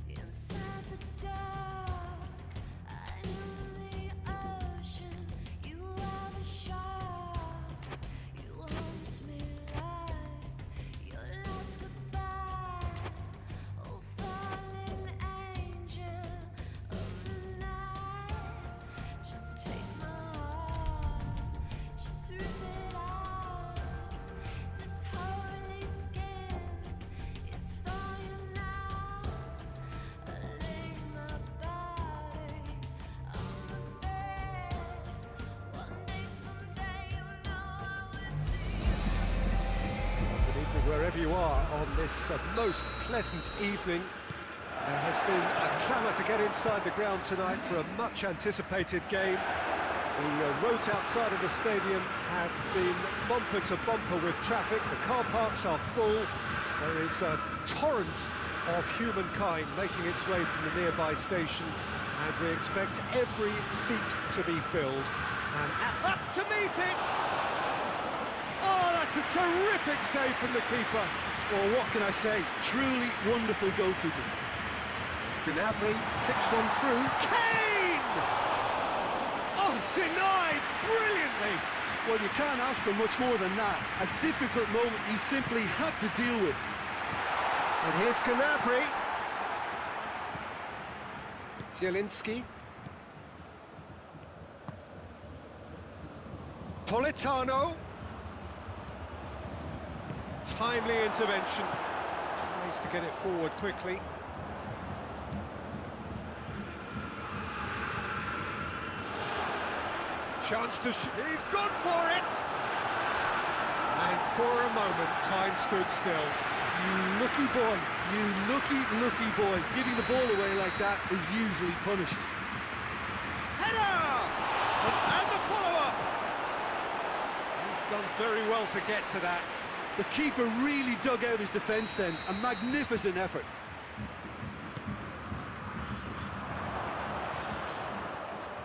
Inside the dark wherever you are on this most pleasant evening. There has been a clamour to get inside the ground tonight for a much-anticipated game. The roads outside of the stadium have been bumper to bumper with traffic. The car parks are full. There is a torrent of humankind making its way from the nearby station, and we expect every seat to be filled. And up to meet it! Oh, that's a terrific save from the keeper. Well, what can I say? Truly wonderful goalkeeping. Gnabry tips one through. Kane! Oh, denied brilliantly. Well, you can't ask for much more than that. A difficult moment he simply had to deal with. And here's Gnabry. Zielinski. Politano. Timely intervention. Tries to get it forward quickly. Chance to he's gone for it! And for a moment, time stood still. You lucky boy, you lucky boy. Giving the ball away like that is usually punished. Header! And the follow-up! He's done very well to get to that. The keeper really dug out his defence then. A magnificent effort.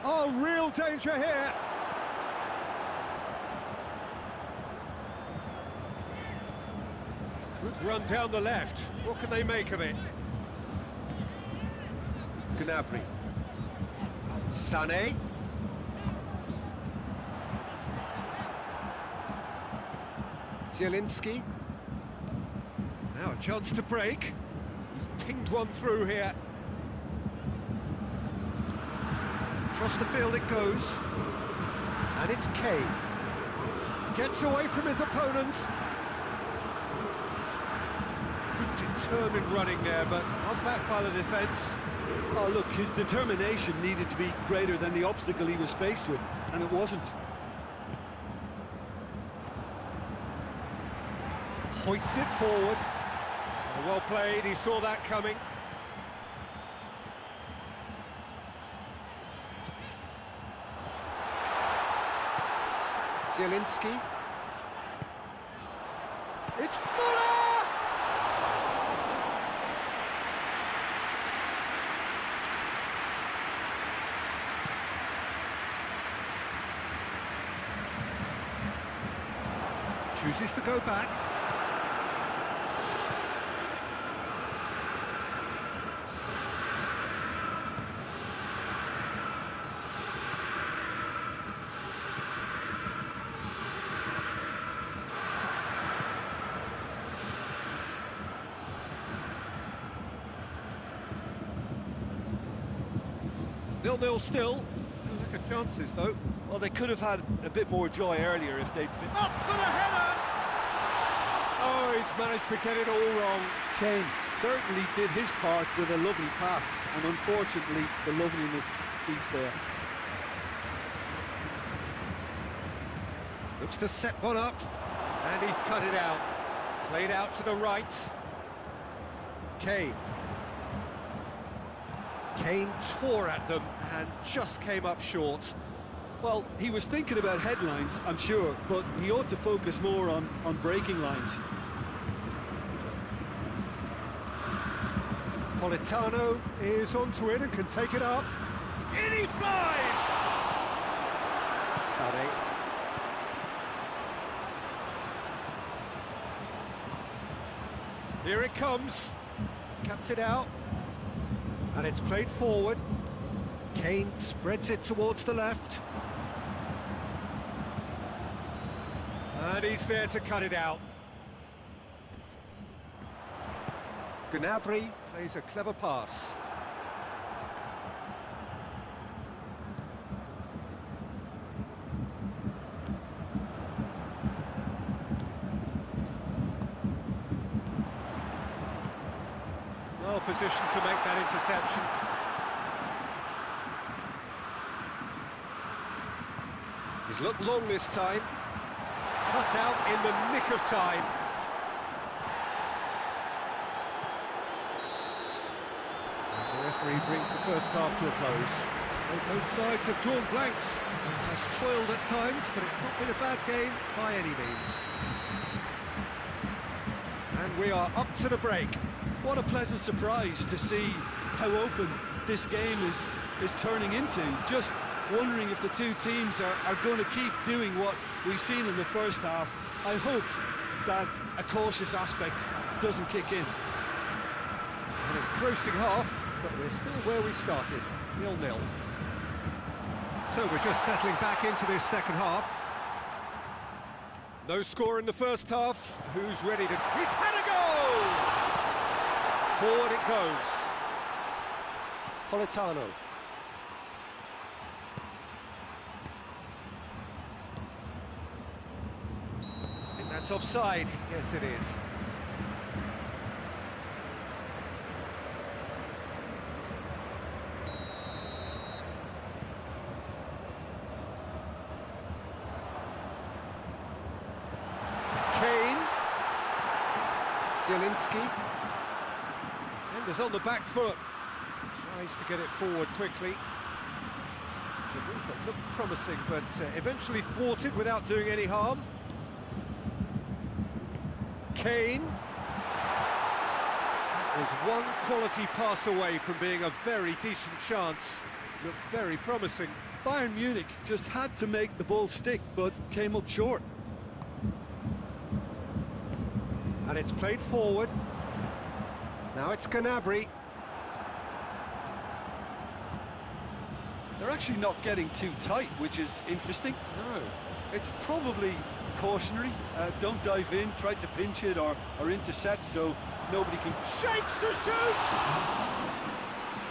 Oh, real danger here. Good run down the left. What can they make of it? Gnabry. Sané. Zielinski. Now a chance to break. He's pinged one through here. Across the field it goes. And it's Kane. Gets away from his opponents. Good determined running there, but not back by the defence. Oh, look, his determination needed to be greater than the obstacle he was faced with, and it wasn't. Hoists it forward. Well played, he saw that coming. Zielinski. It's Muller! Chooses to go back. Nil-nil still. No lack of chances, though. Well, they could have had a bit more joy earlier if they'd... Up for the header! Oh, he's managed to get it all wrong. Kane certainly did his part with a lovely pass, and unfortunately, the loveliness ceased there. Looks to set one up, and he's cut it out. Played out to the right. Kane. Kane tore at them and just came up short. Well, he was thinking about headlines, I'm sure, but he ought to focus more on breaking lines. Politano is onto it and can take it up. In he flies! Sané. Here it comes. Cuts it out. And it's played forward. Kane spreads it towards the left. And he's there to cut it out. Gnabry plays a clever pass. Well positioned to make that interception. He's looked long this time. Cut out in the nick of time. referee brings the first half to a close. Both sides have drawn blanks, have toiled at times, but it's not been a bad game by any means. And we are up to the break. What a pleasant surprise to see how open this game is turning into. Just wondering if the two teams are going to keep doing what we've seen in the first half. I hope that a cautious aspect doesn't kick in. An engrossing half, but we're still where we started, 0-0. So we're just settling back into this second half. No score in the first half. Who's ready to... He's had a goal! Forward it goes. Politano. I think that's offside. Yes, it is. Zielinski. Defenders on the back foot. Tries to get it forward quickly. It's a move that looked promising, but eventually thwarted without doing any harm. Kane. That was one quality pass away from being a very decent chance. Looked very promising. Bayern Munich just had to make the ball stick, but came up short. And it's played forward. Now it's Gnabry. They're actually not getting too tight, which is interesting. No. It's probably cautionary. Don't dive in, try to pinch it or intercept so nobody can... Shapes to shoot!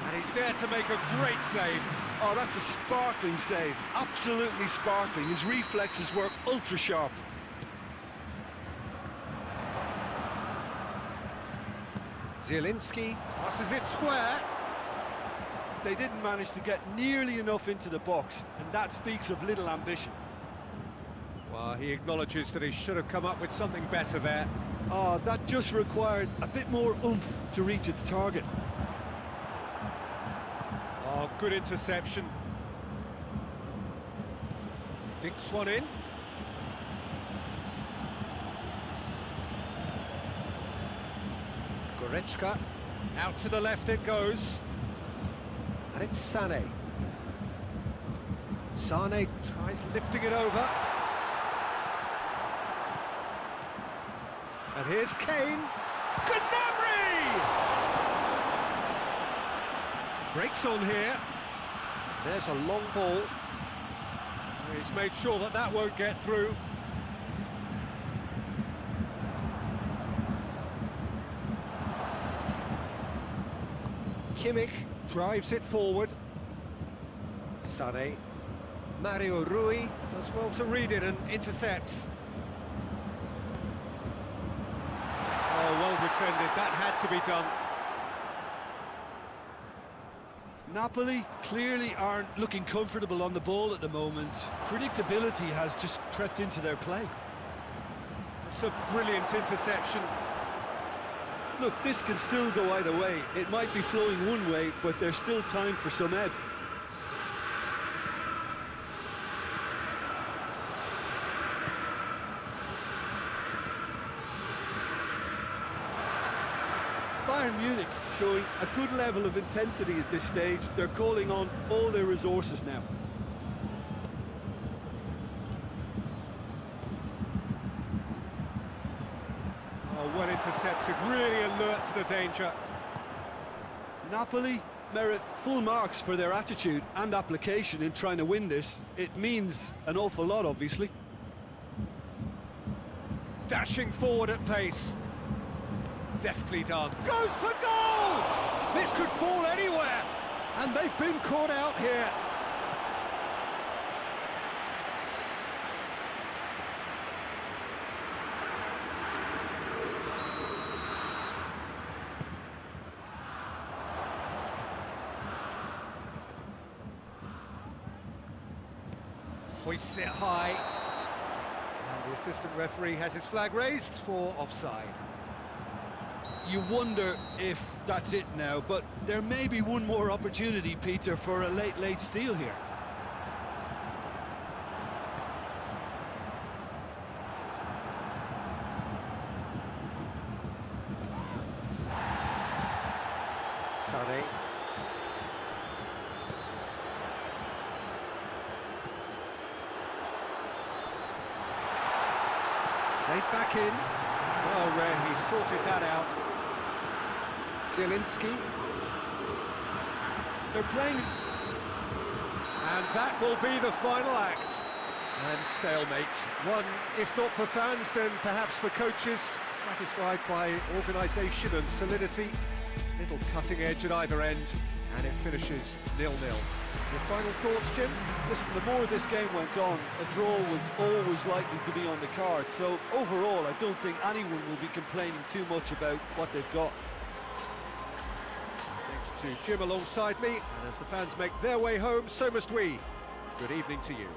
And he's there to make a great save. Oh, that's a sparkling save. Absolutely sparkling. His reflexes were ultra sharp. Zielinski passes it square. They didn't manage to get nearly enough into the box, and that speaks of little ambition. Well, he acknowledges that he should have come up with something better there. Oh, that just required a bit more oomph to reach its target. Oh, good interception. Dinks one in. Goretzka, out to the left it goes. And it's Sané. Sané tries lifting it over. And here's Kane. Gnabry! Breaks on here. There's a long ball. He's made sure that that won't get through. Kimmich drives it forward. Sané. Mario Rui does well to read it and intercepts. Oh, well defended. That had to be done. Napoli clearly aren't looking comfortable on the ball at the moment. Predictability has just crept into their play. It's a brilliant interception. Look, this can still go either way. It might be flowing one way, but there's still time for some ebb. Bayern Munich showing a good level of intensity at this stage. They're calling on all their resources now. Well intercepted, really alert to the danger. Napoli merit full marks for their attitude and application in trying to win this. It means an awful lot, obviously. Dashing forward at pace. Deftly done. Goes for goal! This could fall anywhere. And they've been caught out here. Hoists it high. And the assistant referee has his flag raised for offside. You wonder if that's it now, but there may be one more opportunity, Peter, for a late steal here. Sonny. Played back in. Well read, he sorted that out. Zielinski. They're playing... And that will be the final act. And stalemate. One, if not for fans, then perhaps for coaches. Satisfied by organisation and solidity. Little cutting edge at either end. And it finishes 0-0. Your final thoughts, Jim? Listen, the more this game went on, a draw was always likely to be on the card. So overall, I don't think anyone will be complaining too much about what they've got. Thanks to Jim alongside me, and as the fans make their way home, so must we. Good evening to you.